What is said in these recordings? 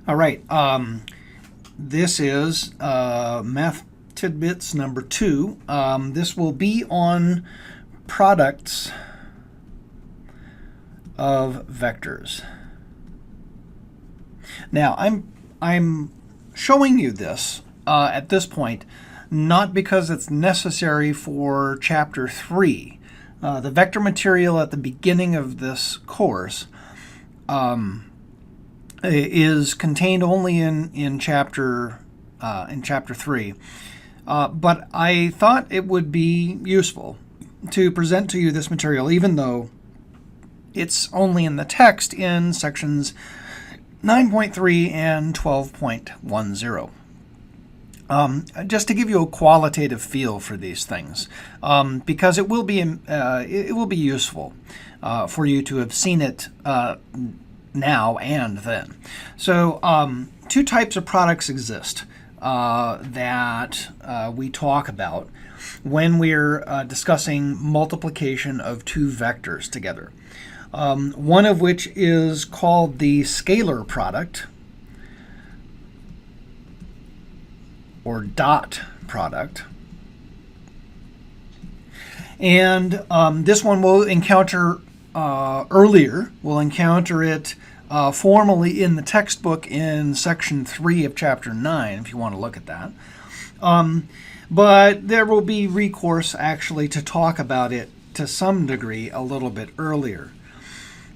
All right. This is Math Tidbits number 2. This will be on products of vectors. Now, I'm showing you this at this point, not because it's necessary for Chapter 3. The vector material at the beginning of this course is contained only in chapter 3. But I thought it would be useful to present to you this material, even though it's only in the text in sections 9.3 and 12.10. Just to give you a qualitative feel for these things, because it will be useful for you to have seen it now and then. So two types of products exist that we talk about when we're discussing multiplication of two vectors together. One of which is called the scalar product, or dot product. And this one we'll encounter earlier. We'll encounter it formally in the textbook in section 3 of chapter 9, if you want to look at that. But there will be recourse actually to talk about it to some degree a little bit earlier.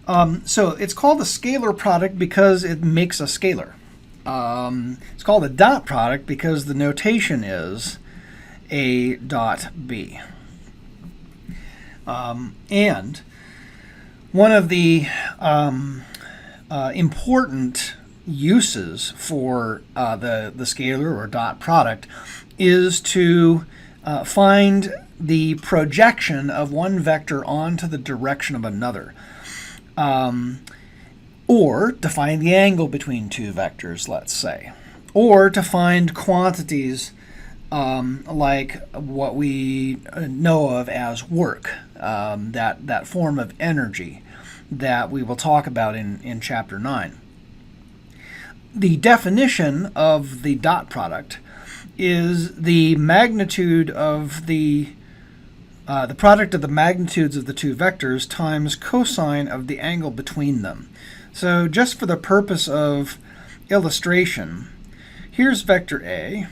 So it's called a scalar product because it makes a scalar. It's called a dot product because the notation is A dot B. And one of the important uses for the scalar or dot product is to find the projection of one vector onto the direction of another. Or to find the angle between two vectors, let's say. Or to find quantities like what we know of as work, that form of energy that we will talk about in Chapter 9. The definition of the dot product is the magnitude of the product of the magnitudes of the two vectors times cosine of the angle between them. So just for the purpose of illustration, here's vector A,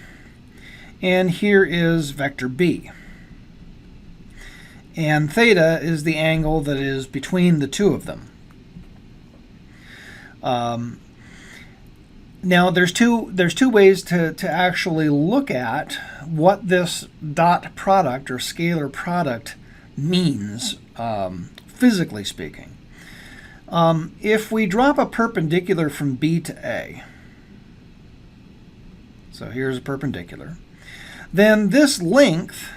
and here is vector B. And theta is the angle that is between the two of them. Now there's two ways to actually look at what this dot product or scalar product means, physically speaking. If we drop a perpendicular from B to A, so here's a perpendicular, then this length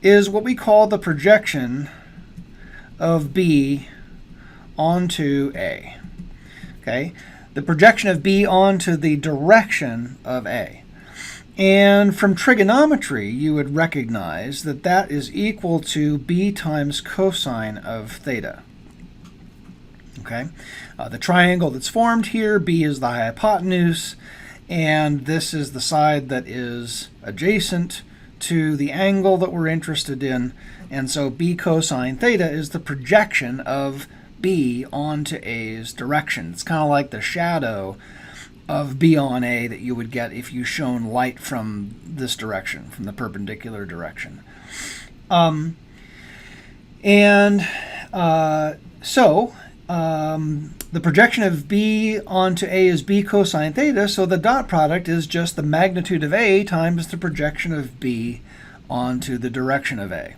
is what we call the projection of B onto A. Okay? The projection of B onto the direction of A. And from trigonometry, you would recognize that that is equal to B times cosine of theta. Okay? The triangle that's formed here, B is the hypotenuse, and this is the side that is adjacent to the angle that we're interested in, and so B cosine theta is the projection of B onto A's direction. It's kind of like the shadow of B on A that you would get if you shone light from this direction, from the perpendicular direction. The projection of B onto A is B cosine theta, so the dot product is just the magnitude of A times the projection of B onto the direction of A.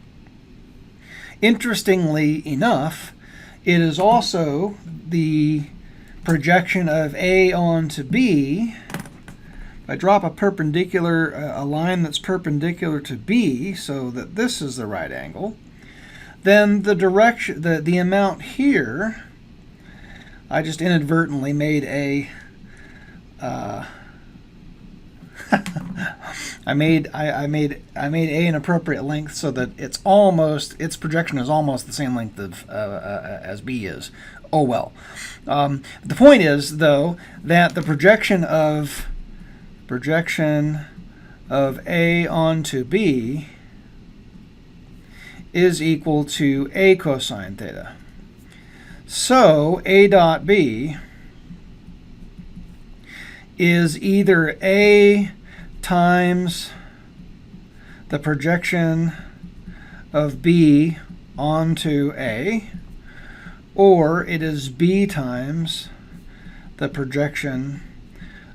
Interestingly enough, it is also the projection of A onto B. If I drop a perpendicular, a line that's perpendicular to B, so that this is the right angle, then the direction, the amount here, I just inadvertently made a I made A an appropriate length so that its projection is almost the same length of as B is oh well. The point is, though, that the projection of A onto B is equal to A cosine theta. So A dot B is either A times the projection of B onto A, or it is B times the projection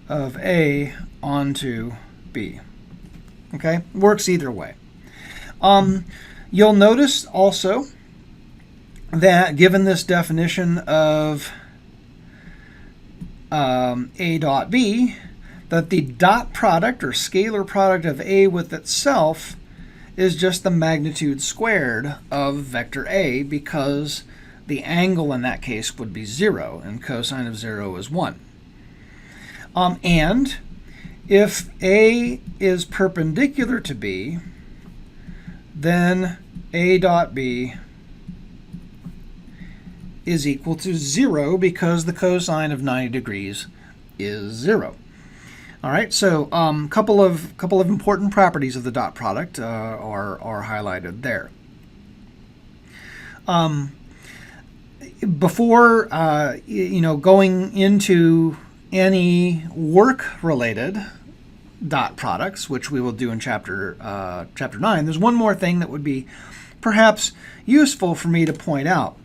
of A onto B. Okay, works either way. You'll notice also that given this definition of A dot B, that the dot product or scalar product of A with itself is just the magnitude squared of vector A, because the angle in that case would be 0, and cosine of 0 is 1. And if A is perpendicular to B, then A dot B is equal to 0, because the cosine of 90 degrees is 0. All right, so couple of important properties of the dot product are highlighted there. Before going into any work-related dot products, which we will do in chapter 9, there's one more thing that would be perhaps useful for me to point out,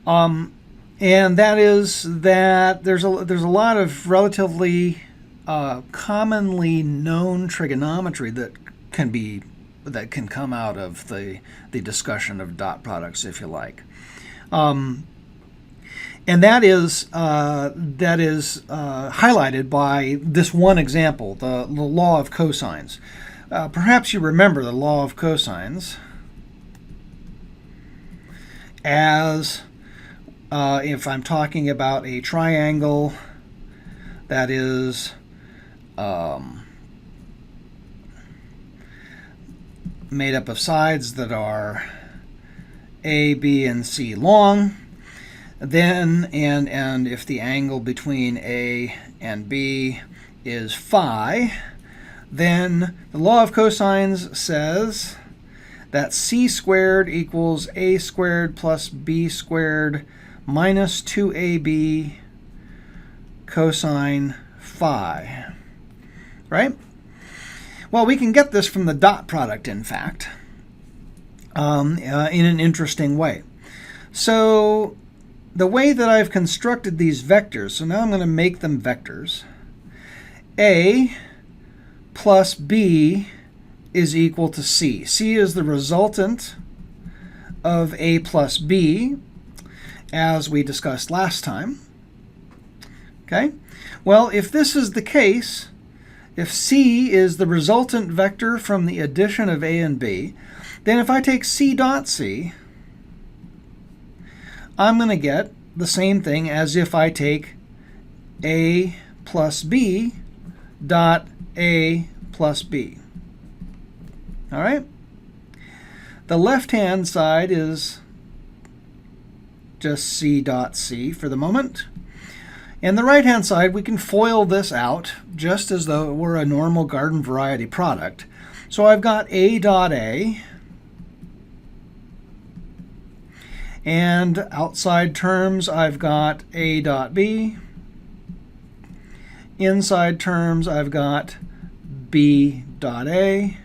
and that is that there's a lot of relatively commonly known trigonometry that can come out of the discussion of dot products, if you like. And that is highlighted by this one example, the law of cosines. Perhaps you remember the law of cosines as if I'm talking about a triangle that is made up of sides that are A, B, and C long, then and if the angle between A and B is phi, then the law of cosines says that C squared equals A squared plus B squared minus 2AB cosine phi. Right? Well, we can get this from the dot product, in fact, in an interesting way. So the way that I've constructed these vectors, so now I'm going to make them vectors. A plus B is equal to C. C is the resultant of A plus B, as we discussed last time. Okay? Well, if this is the case, if C is the resultant vector from the addition of A and B, then if I take C dot C, I'm going to get the same thing as if I take A plus B dot A plus B. All right? The left-hand side is just C dot C for the moment. And the right-hand side, we can FOIL this out just as though it were a normal garden variety product. So I've got A dot A, and outside terms I've got A dot B. Inside terms I've got B dot A.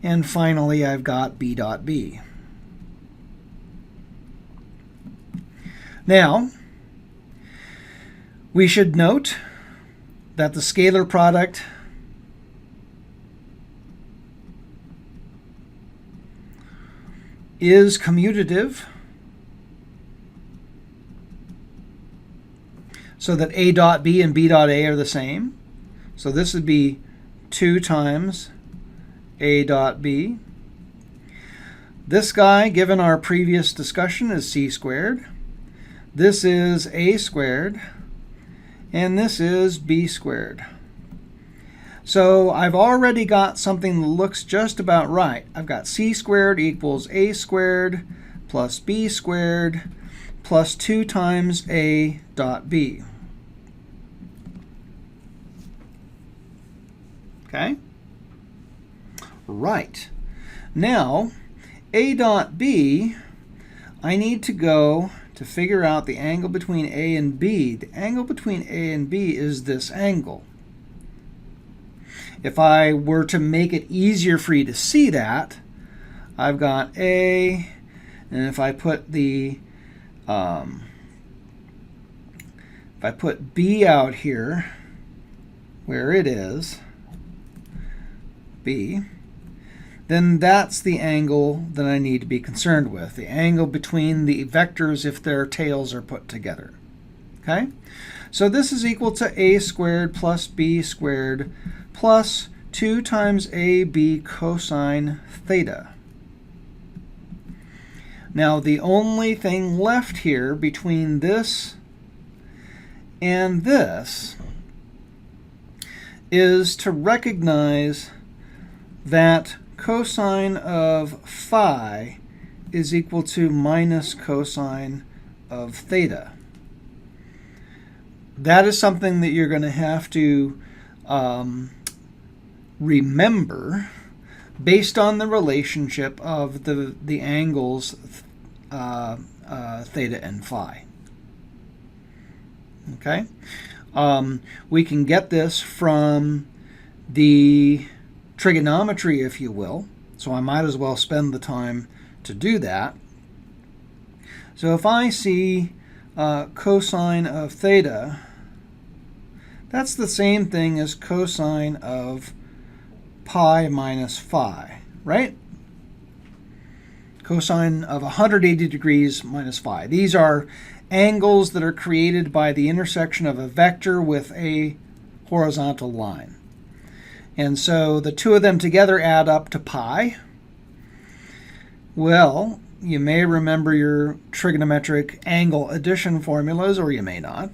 And finally I've got B dot B. Now, we should note that the scalar product is commutative, so that A dot B and B dot A are the same. So this would be 2 times A dot B. This guy, given our previous discussion, is C squared. This is A squared. And this is B squared. So I've already got something that looks just about right. I've got C squared equals A squared plus B squared plus 2 times A dot B. Okay? Right. Now, A dot B, I need to go to figure out the angle between A and B. The angle between A and B is this angle. If I were to make it easier for you to see that, I've got A, and if I put the if I put B out here, where it is, B, then that's the angle that I need to be concerned with, the angle between the vectors if their tails are put together. Okay? So this is equal to A squared plus B squared plus 2 times AB cosine theta. Now the only thing left here between this and this is to recognize that cosine of phi is equal to minus cosine of theta. That is something that you're going to have to remember based on the relationship of the angles theta and phi. Okay? We can get this from the trigonometry, if you will, so I might as well spend the time to do that. So if I see cosine of theta, that's the same thing as cosine of pi minus phi, right? Cosine of 180 degrees minus phi. These are angles that are created by the intersection of a vector with a horizontal line. And so the two of them together add up to pi. Well, you may remember your trigonometric angle addition formulas, or you may not.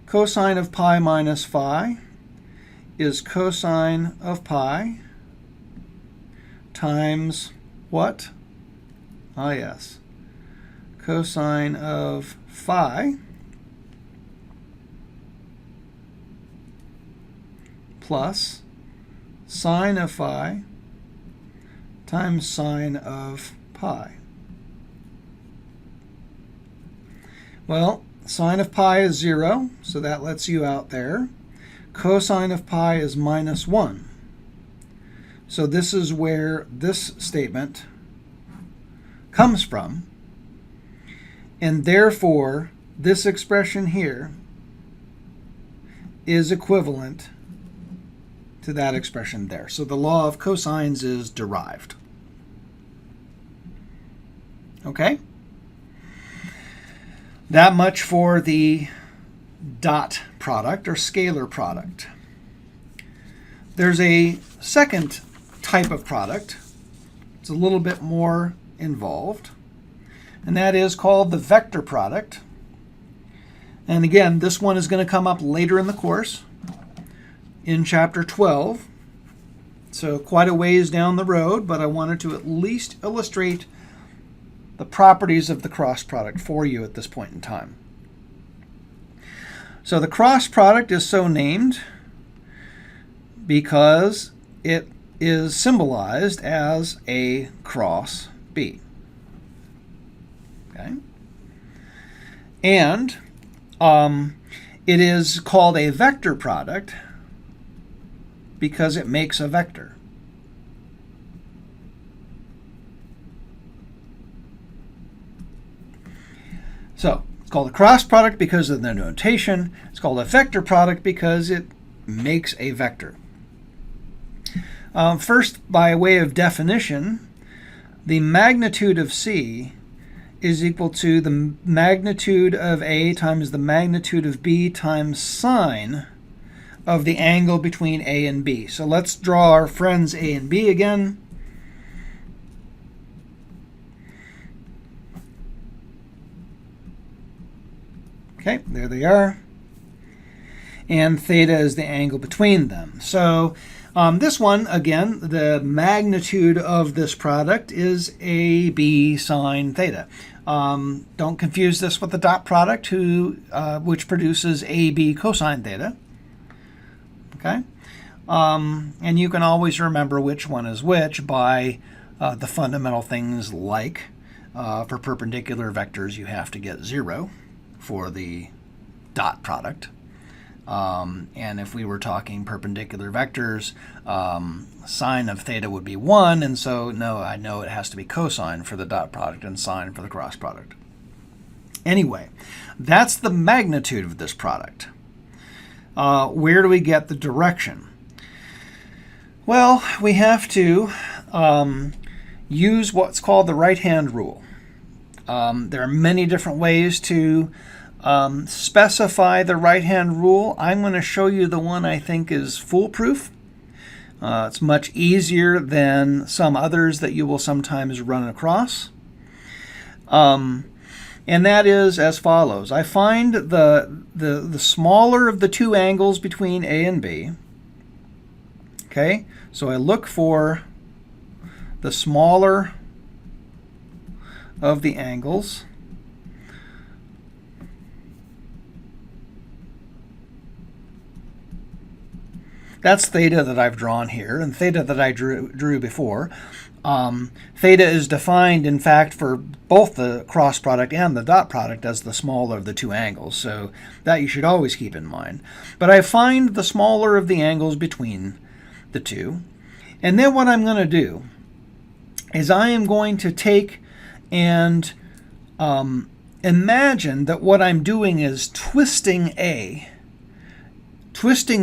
Cosine of pi minus phi is cosine of pi times what? Ah, yes. Cosine of phi plus sine of phi times sine of pi. Well, sine of pi is 0, so that lets you out there. Cosine of pi is minus 1. So this is where this statement comes from. And therefore, this expression here is equivalent to that expression there. So the law of cosines is derived. Okay? That much for the dot product or scalar product. There's a second type of product. It's a little bit more involved, and that is called the vector product. And again, this one is going to come up later in the course in chapter 12. So quite a ways down the road, but I wanted to at least illustrate the properties of the cross product for you at this point in time. So the cross product is so named because it is symbolized as A cross B. Okay? And it is called a vector product because it makes a vector. So it's called a cross product because of the notation. It's called a vector product because it makes a vector. First, by way of definition, the magnitude of C is equal to the magnitude of A times the magnitude of B times sine of the angle between A and B. So let's draw our friends A and B again. Okay, there they are. And theta is the angle between them. So This one, again, the magnitude of this product is AB sine theta. Don't confuse this with the dot product, which produces AB cosine theta. Okay? And you can always remember which one is which by the fundamental things like for perpendicular vectors, you have to get 0 for the dot product. And if we were talking perpendicular vectors, sine of theta would be 1, and so no, I know it has to be cosine for the dot product and sine for the cross product. Anyway, that's the magnitude of this product. Where do we get the direction? Well, we have to use what's called the right-hand rule. There are many different ways to specify the right-hand rule. I'm going to show you the one I think is foolproof. It's much easier than some others that you will sometimes run across. And that is as follows. I find the smaller of the two angles between A and B. Okay, so I look for the smaller of the angles. That's theta that I've drawn here, and theta that I drew before. Theta is defined, in fact, for both the cross product and the dot product as the smaller of the two angles, so that you should always keep in mind. But I find the smaller of the angles between the two, and then what I'm going to do is I am going to take and imagine that what I'm doing is twisting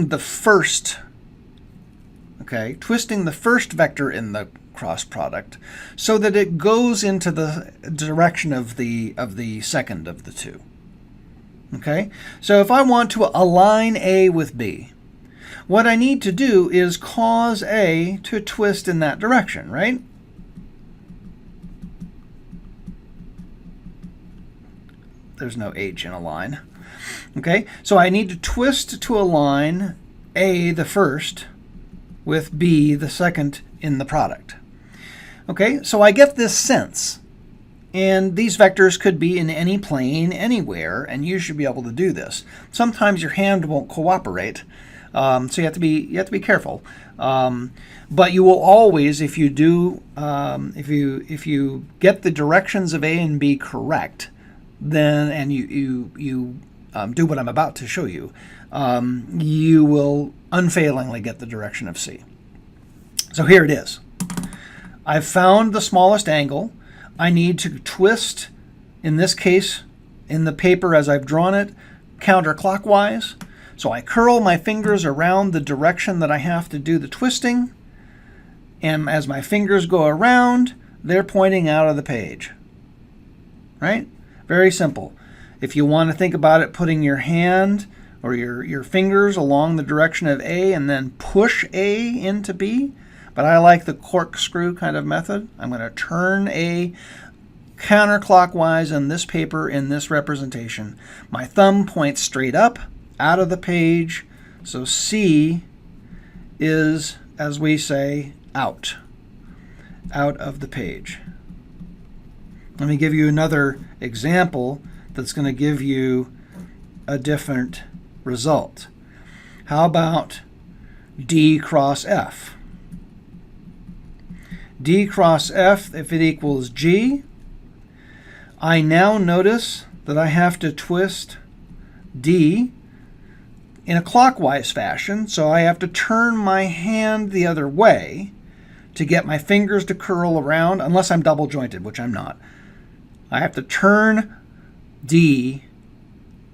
the first vector in the cross product so that it goes into the direction of the second of the two. Okay? So if I want to align A with B, what I need to do is cause A to twist in that direction, right? There's no H in a line. Okay, so I need to twist to align A, the first, with B, the second, in the product. Okay, so I get this sense. And these vectors could be in any plane, anywhere, and you should be able to do this. Sometimes your hand won't cooperate, so you have to be careful. But you will always, if you do, if you get the directions of A and B correct, then and you do what I'm about to show you, you will unfailingly get the direction of C. So here it is. I've found the smallest angle. I need to twist, in this case, in the paper as I've drawn it, counterclockwise. So I curl my fingers around the direction that I have to do the twisting, and as my fingers go around, they're pointing out of the page. Right? Very simple. If you want to think about it, putting your hand or your fingers along the direction of A and then push A into B, but I like the corkscrew kind of method. I'm going to turn A counterclockwise in this paper in this representation. My thumb points straight up out of the page, so C is, as we say, out of the page. Let me give you another example that's going to give you a different result. How about D cross F? D cross F, if it equals G, I now notice that I have to twist D in a clockwise fashion, so I have to turn my hand the other way to get my fingers to curl around, unless I'm double jointed, which I'm not. I have to turn D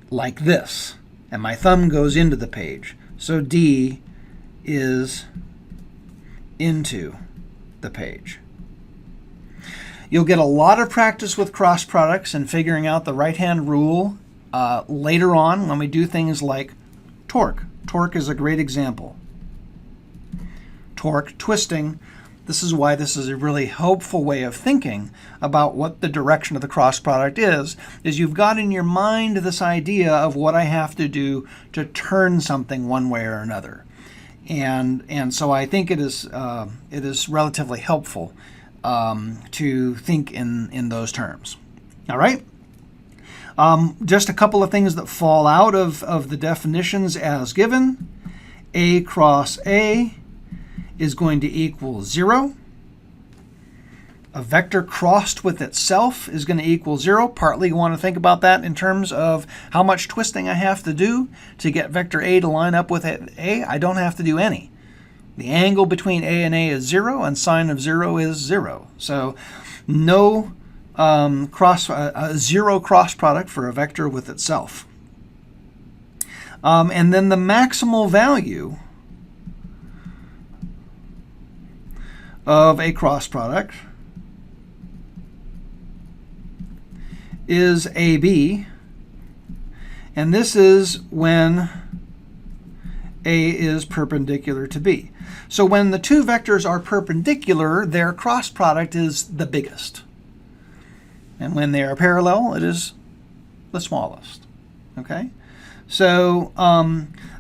like this, and my thumb goes into the page. So D is into the page. You'll get a lot of practice with cross products and figuring out the right-hand rule later on when we do things like torque. Torque is a great example. Torque, twisting. This is why this is a really helpful way of thinking about what the direction of the cross product is you've got in your mind this idea of what I have to do to turn something one way or another. And so I think it is relatively helpful to think in those terms. All right. Just a couple of things that fall out of the definitions as given. A cross A is going to equal 0. A vector crossed with itself is going to equal 0. Partly you want to think about that in terms of how much twisting I have to do to get vector A to line up with A. I don't have to do any. The angle between A and A is 0, and sine of 0 is 0. So no zero cross product for a vector with itself. And then the maximal value of a cross product is AB, and this is when A is perpendicular to B. So when the two vectors are perpendicular, their cross product is the biggest. And when they are parallel, it is the smallest. Okay? So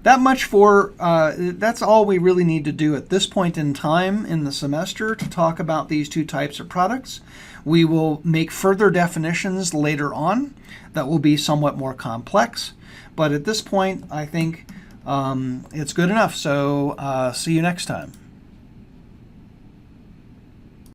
that much for, that's all we really need to do at this point in time in the semester to talk about these two types of products. We will make further definitions later on that will be somewhat more complex. But at this point, I think it's good enough. So see you next time.